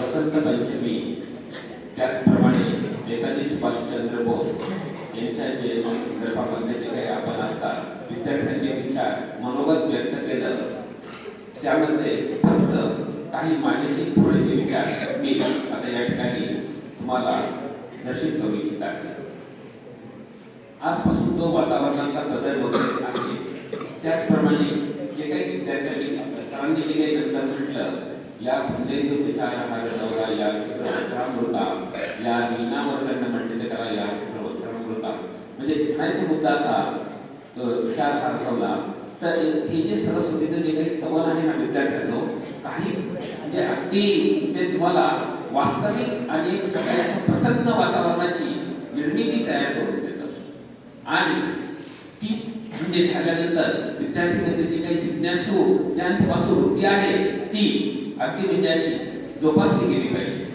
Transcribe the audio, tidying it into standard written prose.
वसंत पंचमी त्याचप्रमाणे नेताजी सुभाषचंद्र बोस यांच्या जयंती संदर्भामध्ये जे काही आपण आता विद्यार्थ्यांनी विचार मनोगत व्यक्त केलं त्यामध्ये फक्त काही मानसिक थोडेसे विचार मी आता या ठिकाणी तुम्हाला दर्शित करू इच्छित आहे. आजपासून जो वातावरणातला बदल होत आहे त्याचप्रमाणे जे काही विद्यार्थ्यांनी सरांनी जे काही नंतर म्हटलं या भुंदेंदू विचारहार नवरा या वस्त्रामृता या मीनावर्तन मंडित करा या वस्त्रामृता म्हणजे म्हणायचा मुद्दा असा विचारहार ठेवला तर हे जे सरस्वतीचं जे काही स्तवन आहे ना विद्यार्थ्यांनो काही म्हणजे अगदी ते तुम्हाला वास्तविक आणि एक सगळ्या प्रसन्न वातावरणाची निर्मिती तयार करून देतं आणि ती म्हणजे झाल्यानंतर विद्यार्थ्यांमध्ये जी काही जिज्ञासू ज्ञानपासू वृत्ती आहे ती अगदी म्हणजे अशी जोपासली गेली पाहिजे.